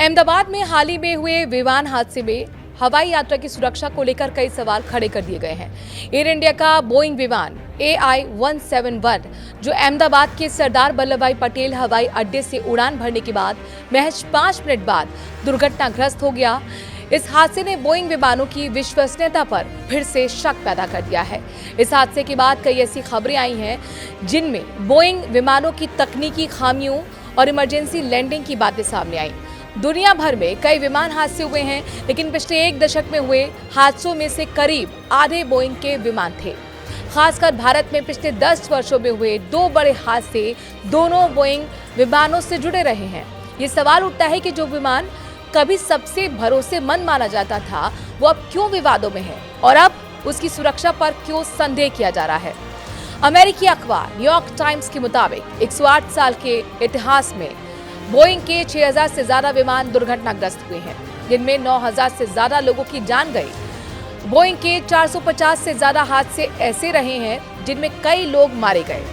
अहमदाबाद में हाल ही में हुए विमान हादसे में हवाई यात्रा की सुरक्षा को लेकर कई सवाल खड़े कर दिए गए हैं। एयर इंडिया का बोइंग विमान AI-171 जो अहमदाबाद के सरदार वल्लभ भाई पटेल हवाई अड्डे से उड़ान भरने के बाद महज 5 मिनट बाद दुर्घटनाग्रस्त हो गया। इस हादसे ने बोइंग विमानों की विश्वसनीयता पर फिर से शक पैदा कर दिया है। इस हादसे के बाद कई ऐसी खबरें आई हैं जिनमें बोइंग विमानों की तकनीकी खामियों और इमरजेंसी लैंडिंग की बातें सामने आई। दुनिया भर में कई विमान हादसे हुए हैं, लेकिन पिछले 1 दशक में हुए हादसों में से करीब आधे बोइंग के विमान थे। खासकर भारत में पिछले 10 वर्षों में हुए 2 बड़े हादसे दोनों बोइंग विमानों से जुड़े रहे हैं। ये सवाल उठता है कि जो विमान कभी सबसे भरोसेमंद माना जाता था, वो अब क्यों विवादों में है और अब उसकी सुरक्षा पर क्यों संदेह किया जा रहा है। अमेरिकी अखबार न्यूयॉर्क टाइम्स के मुताबिक 108 साल के इतिहास में बोइंग के 6000 से ज्यादा विमान दुर्घटनाग्रस्त हुए हैं, जिनमें 9000 से ज्यादा लोगों की जान गई। बोइंग के 450 से ज्यादा हादसे ऐसे रहे हैं जिनमें कई लोग मारे गए।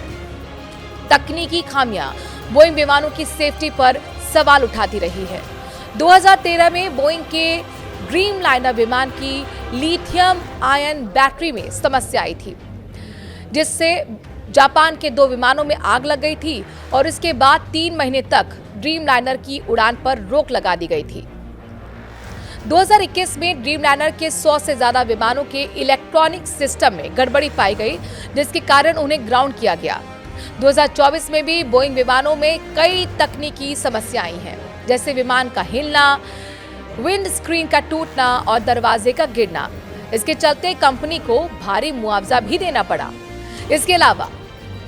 तकनीकी खामियां बोइंग विमानों की सेफ्टी पर सवाल उठाती रही है। 2013 में बोइंग के ड्रीमलाइनर विमान की लिथियम आयन बैटरी में समस्या आई थी, जिससे जापान के 2 विमानों में आग लग गई थी और इसके बाद 3 महीने तक ड्रीमलाइनर की उड़ान पर रोक लगा दी गई थी। 2021 में ड्रीमलाइनर के 100 से ज्यादा विमानों के इलेक्ट्रॉनिक सिस्टम में गड़बड़ी पाई गई, जिसके कारण उन्हें ग्राउंड किया गया। 2024 में भी बोइंग विमानों में कई तकनीकी समस्याएं हैं, जैसे विमान का हिलना, विंड स्क्रीन का टूटना और दरवाजे का गिरना। इसके चलते कंपनी को भारी मुआवजा भी देना पड़ा। इसके अलावा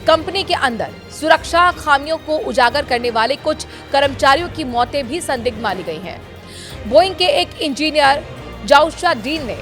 कंपनी के अंदर सुरक्षा खामियों को उजागर करने वाले कुछ कर्मचारियों की मौतें भी संदिग्ध मानी गई हैं। बोइंग के एक इंजीनियर जाउशा डीन ने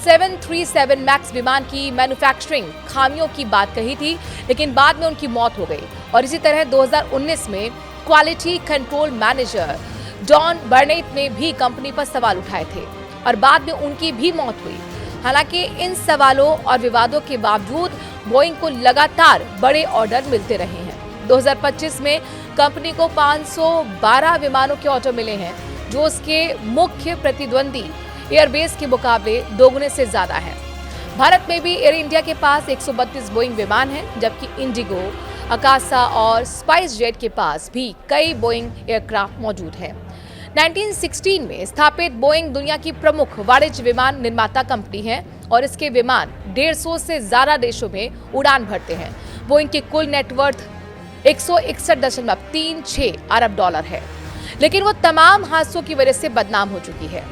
737 मैक्स विमान की मैन्युफैक्चरिंग खामियों की बात कही थी, लेकिन बाद में उनकी मौत हो गई। और इसी तरह 2019 में क्वालिटी कंट्रोल मैनेजर जॉन बर्नेट ने भी कंपनी पर सवाल उठाए थे और बाद में उनकी भी मौत हुई। हालांकि इन सवालों और विवादों के बावजूद बोइंग को लगातार बड़े ऑर्डर मिलते रहे हैं। 2025 में कंपनी को 512 विमानों के ऑर्डर मिले हैं, जो उसके मुख्य प्रतिद्वंदी एयरबेस के मुकाबले दोगुने से ज्यादा है। भारत में भी एयर इंडिया के पास 132 बोइंग विमान हैं, जबकि इंडिगो, अकासा और स्पाइस जेट के पास भी कई बोइंग एयरक्राफ्ट मौजूद हैं। 1916 में स्थापित बोइंग दुनिया की प्रमुख वाणिज्य विमान निर्माता कंपनी है और इसके विमान 150 से ज्यादा देशों में उड़ान भरते हैं। बोइंग की कुल नेटवर्थ 161.36 अरब डॉलर है, लेकिन वो तमाम हादसों की वजह से बदनाम हो चुकी है।